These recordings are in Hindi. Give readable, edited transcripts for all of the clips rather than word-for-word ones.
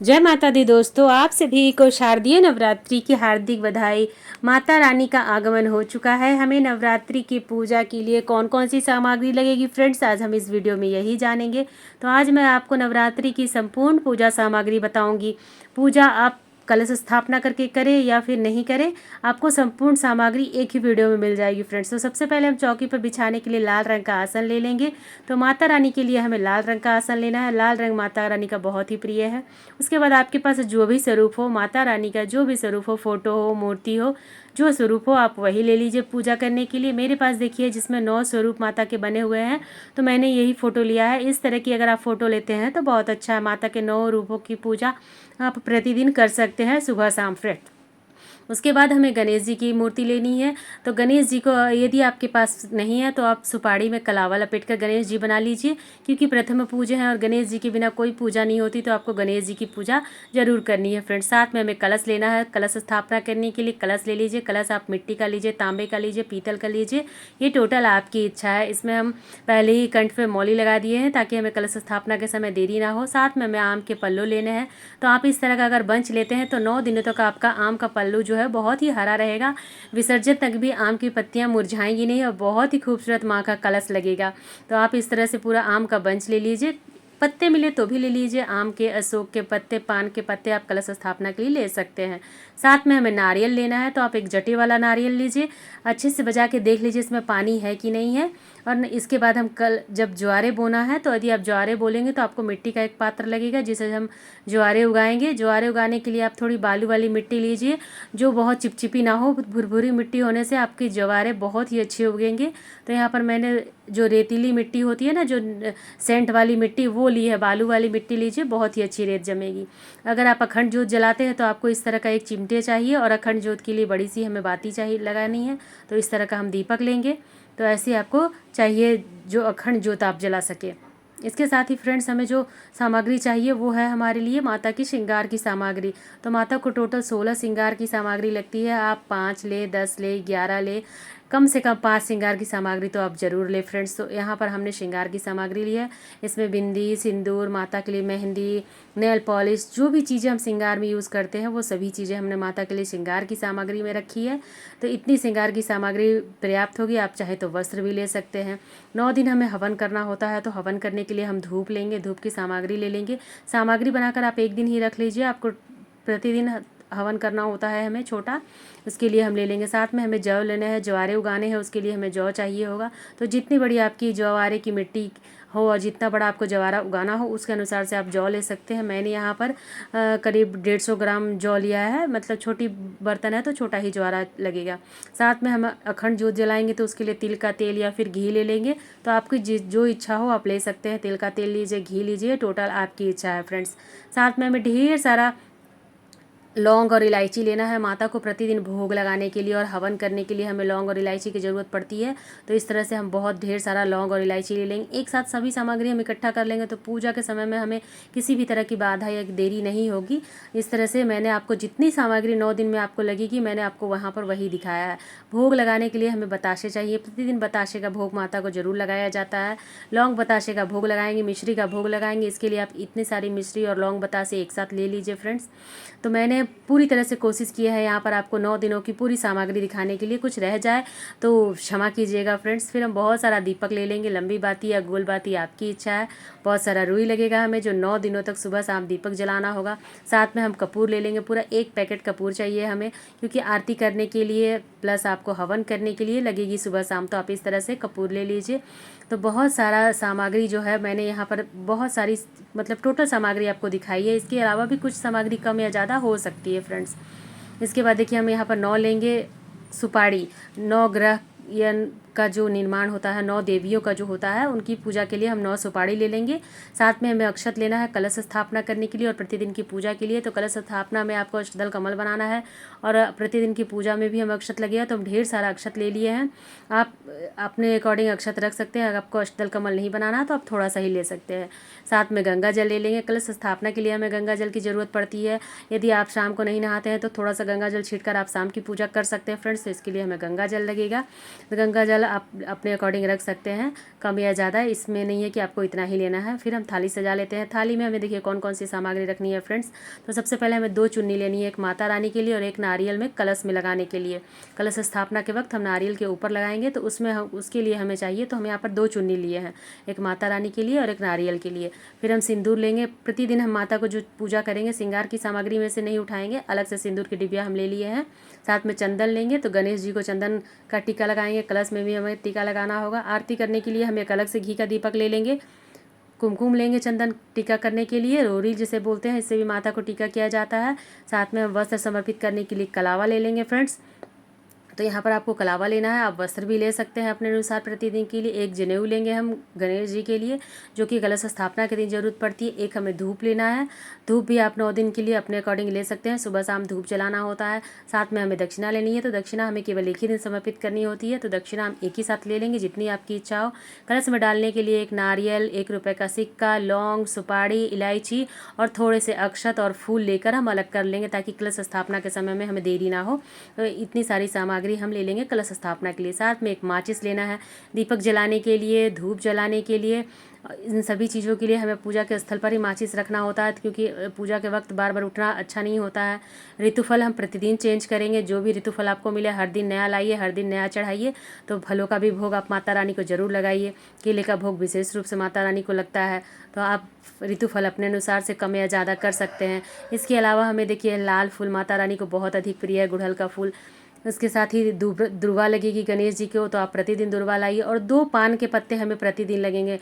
जय माता दी दोस्तों, आप सभी को शारदीय नवरात्रि की हार्दिक बधाई। माता रानी का आगमन हो चुका है। हमें नवरात्रि की पूजा के लिए कौन कौन सी सामग्री लगेगी फ्रेंड्स, आज हम इस वीडियो में यही जानेंगे। तो आज मैं आपको नवरात्रि की संपूर्ण पूजा सामग्री बताऊंगी। पूजा आप कलश स्थापना करके करें या फिर नहीं करें, आपको संपूर्ण सामग्री एक ही वीडियो में मिल जाएगी फ्रेंड्स। तो सबसे पहले हम चौकी पर बिछाने के लिए लाल रंग का आसन ले लेंगे। तो माता रानी के लिए हमें लाल रंग का आसन लेना है। लाल रंग माता रानी का बहुत ही प्रिय है। उसके बाद आपके पास जो भी स्वरूप हो, माता रानी का जो भी स्वरूप हो, फोटो हो, मूर्ति हो, जो स्वरूप हो आप वही ले लीजिए पूजा करने के लिए। मेरे पास देखिए जिसमें 9 स्वरूप माता के बने हुए हैं, तो मैंने यही फ़ोटो लिया है। इस तरह की अगर आप फ़ोटो लेते हैं तो बहुत अच्छा है। माता के 9 रूपों की पूजा आप प्रतिदिन कर सकते हैं सुबह शाम फ्रेंड। उसके बाद हमें गणेश जी की मूर्ति लेनी है। तो गणेश जी को यदि आपके पास नहीं है तो आप सुपारी में कलावा लपेट कर गणेश जी बना लीजिए, क्योंकि प्रथम पूजा है और गणेश जी के बिना कोई पूजा नहीं होती। तो आपको गणेश जी की पूजा जरूर करनी है फ्रेंड्स। साथ में हमें कलश लेना है। कलश स्थापना करने के लिए कलश ले लीजिए। कलश आप मिट्टी का लीजिए, तांबे का लीजिए, पीतल का लीजिए, ये टोटल आपकी इच्छा है। इसमें हम पहले ही कंठ पे मौली लगा दिए हैं ताकि हमें कलश स्थापना के समय देरी ना हो। साथ में हमें आम के पल्लू लेने हैं। तो आप इस तरह का अगर बंच लेते हैं तो 9 दिनों तक आपका आम का पल्लू जो है बहुत ही हरा रहेगा। विसर्जन तक भी आम की पत्तियां मुरझाएंगी नहीं और बहुत ही खूबसूरत माँ का कलश लगेगा। तो आप इस तरह से पूरा आम का बंच ले लीजिए। पत्ते मिले तो भी ले लीजिए, आम के, अशोक के पत्ते, पान के पत्ते आप कलश स्थापना के लिए ले सकते हैं। साथ में हमें नारियल लेना है। तो आप एक जटे वाला नारियल लीजिए, अच्छे से बजा के देख लीजिए इसमें पानी है कि नहीं है। और इसके बाद हम कल जब ज्वारे बोना है, तो यदि आप ज्वारे बोलेंगे तो आपको मिट्टी का एक पात्र लगेगा जिसे हम ज्वारे उगाएंगे। ज्वारे उगाने के लिए आप थोड़ी बालू वाली मिट्टी लीजिए, जो बहुत चिपचिपी ना हो। भुरभुरी मिट्टी होने से आपके ज्वारे बहुत ही अच्छे उगेंगे। तो यहाँ पर मैंने जो रेतीली मिट्टी होती है ना, जो सेंट वाली मिट्टी, वो ली है। बालू वाली मिट्टी लीजिए, बहुत ही अच्छी रेत जमेगी। अगर आप अखंड जोत जलाते हैं तो आपको इस तरह का एक चिमटे चाहिए, और अखंड जोत के लिए बड़ी सी हमें बाती चाहिए लगानी है। तो इस तरह का हम दीपक लेंगे। तो ऐसे आपको चाहिए जो अखंड जोत आप जला सके। इसके साथ ही फ्रेंड्स हमें जो सामग्री चाहिए वो है हमारे लिए माता की श्रृंगार की सामग्री। तो माता को टोटल 16 श्रृंगार की सामग्री लगती है। आप 5 ले, 10 ले, 11 ले, कम से कम 5 श्रृंगार की सामग्री तो आप ज़रूर ले फ्रेंड्स। तो यहाँ पर हमने श्रृंगार की सामग्री ली है। इसमें बिंदी, सिंदूर, माता के लिए मेहंदी, नेल पॉलिश, जो भी चीज़ें हम श्रृंगार में यूज़ करते हैं वो सभी चीज़ें हमने माता के लिए श्रृंगार की सामग्री में रखी है। तो इतनी श्रृंगार की सामग्री पर्याप्त होगी। आप चाहे तो वस्त्र भी ले सकते हैं। 9 दिन हमें हवन करना होता है, तो हवन करने के लिए हम धूप लेंगे, धूप की सामग्री ले लेंगे। सामग्री बनाकर आप एक दिन ही रख लीजिए। आपको प्रतिदिन हवन करना होता है हमें छोटा, उसके लिए हम ले लेंगे। साथ में हमें जौ लेना है, ज्वारे उगाने हैं, उसके लिए हमें जौ चाहिए होगा। तो जितनी बड़ी आपकी ज्वारे की मिट्टी हो और जितना बड़ा आपको ज्वारा उगाना हो उसके अनुसार से आप जौ ले सकते हैं। मैंने यहाँ पर करीब 150 ग्राम जौ लिया है, मतलब छोटी बर्तन है तो छोटा ही ज्वारा लगेगा। साथ में हम अखंड जोत जलाएंगे तो उसके लिए तिल का तेल या फिर घी ले लेंगे। तो आपकी जो इच्छा हो आप ले सकते हैं। तिल का तेल लीजिए, घी लीजिए, टोटल आपकी इच्छा है फ्रेंड्स। साथ में हमें ढेर सारा लौंग और इलायची लेना है। माता को प्रतिदिन भोग लगाने के लिए और हवन करने के लिए हमें लौंग और इलायची की ज़रूरत पड़ती है। तो इस तरह से हम बहुत ढेर सारा लौंग और इलायची ले लेंगे। एक साथ सभी सामग्री हम इकट्ठा कर लेंगे तो पूजा के समय में हमें किसी भी तरह की बाधा या देरी नहीं होगी। इस तरह से मैंने आपको जितनी सामग्री 9 दिन में आपको लगेगी, मैंने आपको वहाँ पर वही दिखाया है। भोग लगाने के लिए हमें बताशे चाहिए। प्रतिदिन बताशे का भोग माता को जरूर लगाया जाता है। लौंग बताशे का भोग लगाएंगे, मिश्री का भोग लगाएंगे। इसके लिए आप इतनी सारी मिश्री और लौंग बताशे एक साथ ले लीजिए फ्रेंड्स। तो मैंने पूरी तरह से कोशिश की है यहाँ पर आपको 9 दिनों की पूरी सामग्री दिखाने के लिए। कुछ रह जाए तो क्षमा कीजिएगा फ्रेंड्स। फिर हम बहुत सारा दीपक ले लेंगे, लंबी बाती या गोल बाती आपकी इच्छा है। बहुत सारा रुई लगेगा हमें, जो 9 दिनों तक सुबह शाम दीपक जलाना होगा। साथ में हम कपूर ले लेंगे, पूरा 1 पैकेट कपूर चाहिए हमें, क्योंकि आरती करने के लिए प्लस आपको हवन करने के लिए लगेगी सुबह शाम। तो आप इस तरह से कपूर ले लीजिए। तो बहुत सारा सामग्री जो है मैंने यहाँ पर बहुत सारी, मतलब टोटल सामग्री आपको दिखाई है। इसके अलावा भी कुछ सामग्री कम या ज़्यादा हो सकती है फ्रेंड्स। इसके बाद देखिए हम यहाँ पर 9 लेंगे सुपारी। 9 ग्रह या का जो निर्माण होता है, 9 देवियों का जो होता है, उनकी पूजा के लिए हम 9 सुपारी ले लेंगे। साथ में हमें अक्षत लेना है कलश स्थापना करने के लिए और प्रतिदिन की पूजा के लिए। तो कलश स्थापना में आपको अष्टदल कमल बनाना है और प्रतिदिन की पूजा में भी हमें अक्षत लगेगा। तो हम ढेर सारा अक्षत ले लिए हैं। आप अपने अकॉर्डिंग अक्षत रख सकते हैं। अगर आपको अष्टदल कमल नहीं बनाना तो आप थोड़ा सा ही ले सकते हैं। साथ में गंगा जल ले लेंगे। कलश स्थापना के लिए हमें गंगा जल की ज़रूरत पड़ती है। यदि आप शाम को नहीं नहाते हैं तो थोड़ा सा गंगा जल छींट कर आप शाम की पूजा कर सकते हैं फ्रेंड्स। तो इसके लिए हमें गंगा जल लगेगा। तो गंगा जल जल आप अपने अकॉर्डिंग रख सकते हैं, कम या ज़्यादा, इसमें नहीं है कि आपको इतना ही लेना है। फिर हम थाली सजा लेते हैं। थाली में हमें देखिए कौन कौन सी सामग्री रखनी है फ्रेंड्स। तो सबसे पहले हमें 2 चुन्नी लेनी है, एक माता रानी के लिए और एक नारियल में कलश में लगाने के लिए। कलश स्थापना के वक्त हम नारियल के ऊपर लगाएंगे, तो उसमें हम उसके लिए हमें चाहिए, तो हम यहाँ पर 2 चुन्नी लिए हैं, एक माता रानी के लिए और एक नारियल के लिए। फिर हम सिंदूर लेंगे। प्रतिदिन हम माता को जो पूजा करेंगे श्रृंगार की सामग्री में से नहीं उठाएंगे, अलग से सिंदूर की डिबिया हम ले लिए हैं। साथ में चंदन लेंगे, तो गणेश जी को चंदन का टीका लगाएंगे। कलश में भी हमें टीका लगाना होगा। आरती करने के लिए हम एक अलग से घी का दीपक ले लेंगे। कुमकुम लेंगे चंदन टीका करने के लिए, रोरी जिसे बोलते हैं, इससे भी माता को टीका किया जाता है। साथ में हम वस्त्र समर्पित करने के लिए कलावा ले लेंगे फ्रेंड्स। तो यहाँ पर आपको कलावा लेना है, आप वस्त्र भी ले सकते हैं अपने अनुसार प्रतिदिन के लिए। एक जनेऊ लेंगे हम गणेश जी के लिए, जो कि कलश स्थापना के दिन जरूरत पड़ती है। एक हमें धूप लेना है, धूप भी आप 9 दिन के लिए अपने अकॉर्डिंग ले सकते हैं, सुबह शाम धूप जलाना होता है। साथ में हमें दक्षिणा लेनी है, तो दक्षिणा हमें केवल एक ही दिन समर्पित करनी होती है, तो दक्षिणा हम एक ही साथ ले लेंगे, जितनी आपकी इच्छा हो। कलश में डालने के लिए एक नारियल, 1 रुपये का सिक्का, लौंग, सुपारी, इलायची और थोड़े से अक्षत और फूल लेकर हम अलग कर लेंगे, ताकि कलश स्थापना के समय में हमें देरी ना हो। तो इतनी सारी सामग्री हम ले लेंगे कलश स्थापना के लिए। साथ में एक माचिस लेना है, दीपक जलाने के लिए, धूप जलाने के लिए, इन सभी चीज़ों के लिए हमें पूजा के स्थल पर ही माचिस रखना होता है, क्योंकि पूजा के वक्त बार बार उठना अच्छा नहीं होता है। ऋतुफल हम प्रतिदिन चेंज करेंगे, जो भी ऋतुफल आपको मिले हर दिन नया लाइए, हर दिन नया चढ़ाइए। तो फलों का भी भोग आप माता रानी को जरूर लगाइए। केले का भोग विशेष रूप से माता रानी को लगता है, तो आप ऋतुफल अपने अनुसार से कम या ज़्यादा कर सकते हैं। इसके अलावा हमें देखिए लाल फूल माता रानी को बहुत अधिक प्रिय है, गुड़हल का फूल। इसके साथ ही दुर्वा लगेगी गणेश जी को, तो आप प्रतिदिन दुर्वा लाइए। और 2 पान के पत्ते हमें प्रतिदिन लगेंगे।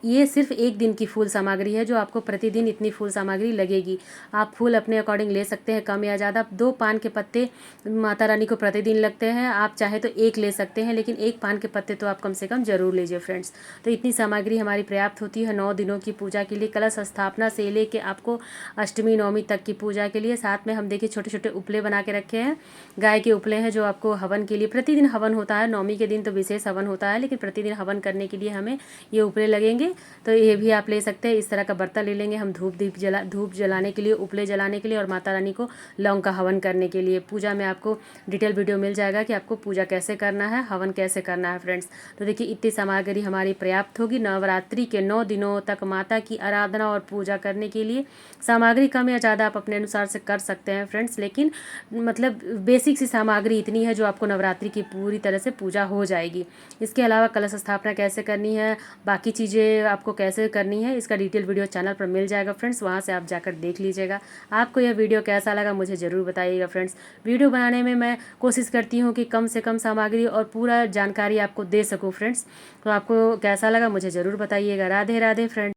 ये सिर्फ एक दिन की फूल सामग्री है, जो आपको प्रतिदिन इतनी फूल सामग्री लगेगी। आप फूल अपने अकॉर्डिंग ले सकते हैं, कम या ज़्यादा। 2 पान के पत्ते माता रानी को प्रतिदिन लगते हैं, आप चाहे तो 1 ले सकते हैं, लेकिन 1 पान के पत्ते तो आप कम से कम जरूर लीजिए फ्रेंड्स। तो इतनी सामग्री हमारी पर्याप्त होती है 9 दिनों की पूजा के लिए, कलश स्थापना से लेके आपको अष्टमी नवमी तक की पूजा के लिए। साथ में हम देखिए छोटे छोटे उपले बना के रखे हैं, गाय के उपले हैं, जो आपको हवन के लिए प्रतिदिन हवन होता है। नवमी के दिन तो विशेष हवन होता है, लेकिन प्रतिदिन हवन करने के लिए हमें ये उपले लगेंगे, तो ये भी आप ले सकते हैं। इस तरह का बर्तन ले लेंगे हम धूप जलाने के लिए, उपले जलाने के लिए और माता रानी को लौंग का हवन करने के लिए। पूजा में आपको डिटेल वीडियो मिल जाएगा कि आपको पूजा कैसे करना है, हवन कैसे करना है फ्रेंड्स। तो देखिए इतनी सामग्री हमारी पर्याप्त होगी नवरात्रि के 9 दिनों तक माता की आराधना और पूजा करने के लिए। सामग्री कम या ज़्यादा आप अपने अनुसार से कर सकते हैं फ्रेंड्स, लेकिन मतलब बेसिक सी सामग्री इतनी है जो आपको नवरात्रि की पूरी तरह से पूजा हो जाएगी। इसके अलावा कलश स्थापना कैसे करनी है, बाकी चीज़ें आपको कैसे करनी है, इसका डिटेल वीडियो चैनल पर मिल जाएगा फ्रेंड्स, वहाँ से आप जाकर देख लीजिएगा। आपको यह वीडियो कैसा लगा मुझे ज़रूर बताइएगा फ्रेंड्स। वीडियो बनाने में मैं कोशिश करती हूँ कि कम से कम सामग्री और पूरा जानकारी आपको दे सकूँ फ्रेंड्स। तो आपको कैसा लगा मुझे ज़रूर बताइएगा। राधे राधे फ्रेंड्स।